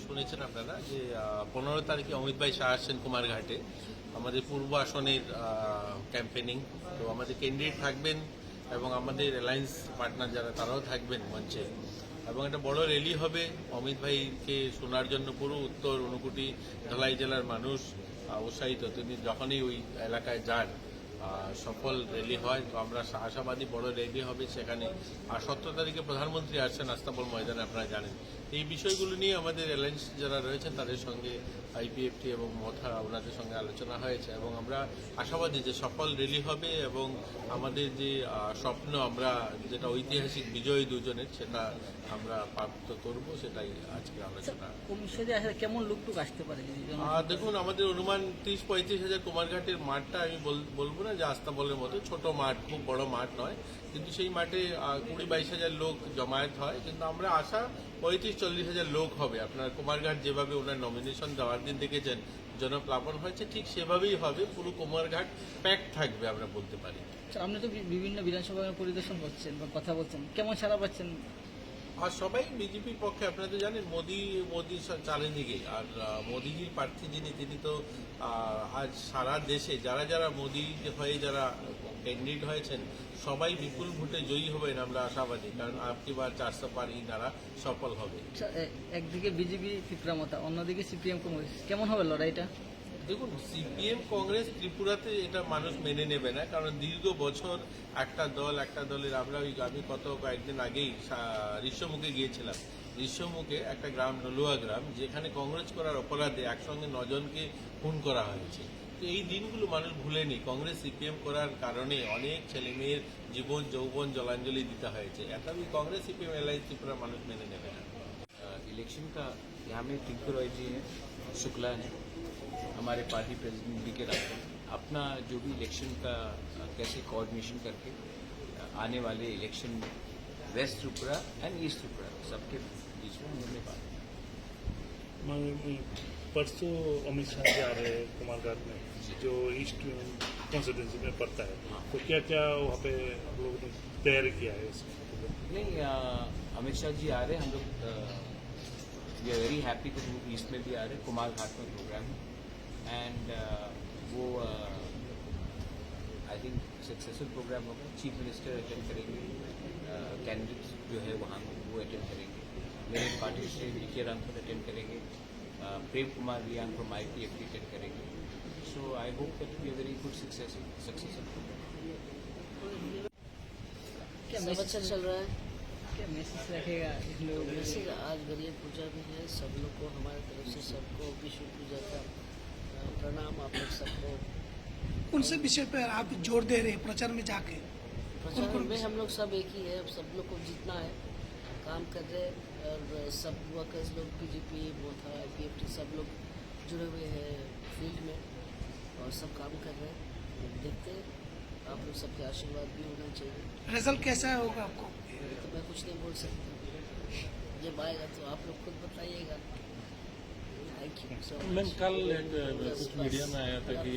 শুনেছেন আপনারা যে 15 তারিখে অমিত ভাই শাহ আসছেন কুমারঘাটে আমাদের পূর্ব আসনের ক্যাম্পেনিং। তো আমাদের ক্যান্ডিডেট থাকবেন এবং আমাদের অ্যালায়েন্স পার্টনার যারা তারাও থাকবেন মঞ্চে, এবং একটা বড় র্যালি হবে। অমিত ভাইকে শোনার জন্য পুরো উত্তর ঊনকোটি ধলাই জেলার মানুষ উৎসাহিত। তিনি যখনই ওই এলাকায় যান সফল র্যালি হয়। তো আমরা আশাবাদী বড় র্যালি হবে সেখানে। আর 17 তারিখে প্রধানমন্ত্রী আসছেন আস্তাবল ময়দানে, আপনারা জানেন। এই বিষয়গুলো নিয়ে আমাদের অ্যালায়েন্স যারা রয়েছেন তাদের সঙ্গে আইপিএফটি এবং মথা ওনাদের সঙ্গে আলোচনা হয়েছে, এবং আমরা আশাবাদী যে সফল র্যালি হবে এবং আমাদের যে স্বপ্ন, আমরা যেটা ঐতিহাসিক বিজয় দুজনের, সেটা আমরা প্রাপ্ত করব, সেটাই আজকে আলোচনা। কেমন লুকটুক আসতে পারে? দেখুন, আমাদের অনুমান 30-35 হাজার কুমারঘাটের মাঠটা আমি বলবো না যে আস্তাবলের মতো ছোট মাঠ, খুব বড় মাঠ নয়, কিন্তু সেই মাঠে 20-22 হাজার লোক জমায়েত হয়। কিন্তু আমরা আশা 35-40 হাজার লোক হবে। আপনার কুমারঘাট যেভাবে ওনার নমিনেশন দেওয়ার দিন দেখেছেন জনপ্লাবন হয়েছে, ঠিক সেভাবেই হবে। পুরো কুমারঘাট প্যাক থাকবে আমরা বলতে পারি। আপনি তো বিভিন্ন বিধানসভা পরিদর্শন করছেন বা কথা বলছেন, কেমন সাড়া পাচ্ছেন? আর সবাই বিজেপির পক্ষে। আপনারা তো জানেন মোদি চারিদিকে। আর মোদিজির প্রার্থী তিনি তো আজ সারা দেশে যারা যারা মোদি হয়ে যারা ক্যান্ডিডেট হয়েছেন সবাই বিপুল ভোটে জয়ী হবেন, আমরা আশাবাদী। কারণ আপকি বার 400 পার ইনারা সফল হবে। একদিকে বিজেপি ত্রিপুরামতা, অন্যদিকে সিপিএম কংগ্রেস, কেমন হবে লড়াইটা? দেখুন, সিপিএম কংগ্রেস ত্রিপুরাতে এটা মানুষ মেনে নেবে না, কারণ দীর্ঘ বছর একটা দলের আমি কয়েকদিন আগেই ঋষ্যমুখে গিয়েছিলাম। ঋষ্যমুখে একটা গ্রাম, নলুয়া গ্রাম, যেখানে কংগ্রেস করার অপরাধে একসঙ্গে 9 জনকে খুন করা হয়েছে। তো এই দিনগুলো মানুষ ভুলেনি। কংগ্রেস সিপিএম করার কারণে অনেক ছেলে মেয়ের জীবন যৌবন জলাঞ্জলি দিতে হয়েছে। এটা কংগ্রেস সিপিএম এলাইন্স ত্রিপুরা মানুষ মেনে নেবে না। इलेक्शन का यहाँ में टिंकू रॉय जी हैं, शुक्ला हैं, हमारे पार्टी प्रेसिडेंट बी के रावत, अपना जो भी इलेक्शन का कैसे कोऑर्डिनेशन करके आने वाले इलेक्शन में west Tripura and east Tripura सबके बीच में उन्होंने बात परसों अमित शाह जी आ रहे हैं कुमारघाट में, जो ईस्ट कॉन्स्टिट्यूंसी में पड़ता है, तो क्या क्या वहाँ पे हम लोगों ने तैयारी किया है इसको? नहीं, अमित शाह जी आ रहे हैं, हम लोग वी आर वेरी हैप्पी कि वो ईस्ट में भी आ रहे हैं। कुमारघाट में प्रोग्राम है एंड वो आई थिंक सक्सेसफुल प्रोग्राम होगा। चीफ मिनिस्टर अटेंड करेंगे, कैंडिडेट्स जो है वहाँ वो अटेंड करेंगे, मेरे पार्टी से वी.के. रामपुर अटेंड करेंगे, Prem Kumar Reang from IPFT attend करेंगे। So I hope that we are very good successful program. सब अच्छा चल रहा है। क्या मैसेज रखेगा लोग? मैसेज आज गणेश पूजा भी है, सब लोग को हमारे तरफ से सबको विश्व पूजा का प्रणाम। आप लोग सबको कौन से विषय पर आप जोर दे रहे हैं प्रचार में जाके? प्रचार में हम लोग सब एक ही है, सब लोग को जीतना है, काम कर रहे हैं। और सब वर्कर्स लोग बीजेपी, मोथा, IPFT सब लोग जुड़े हुए हैं फील्ड में और सब काम कर रहे हैं। देखते हैं, आप लोग सबके आशीर्वाद भी होना चाहिए। रिजल्ट कैसा होगा आपको? तो मैं कुछ नहीं बोल सकता, जब आएगा तो आप लोग खुद बताइएगा। Thank you. मैम, कल कुछ मीडिया में आया था कि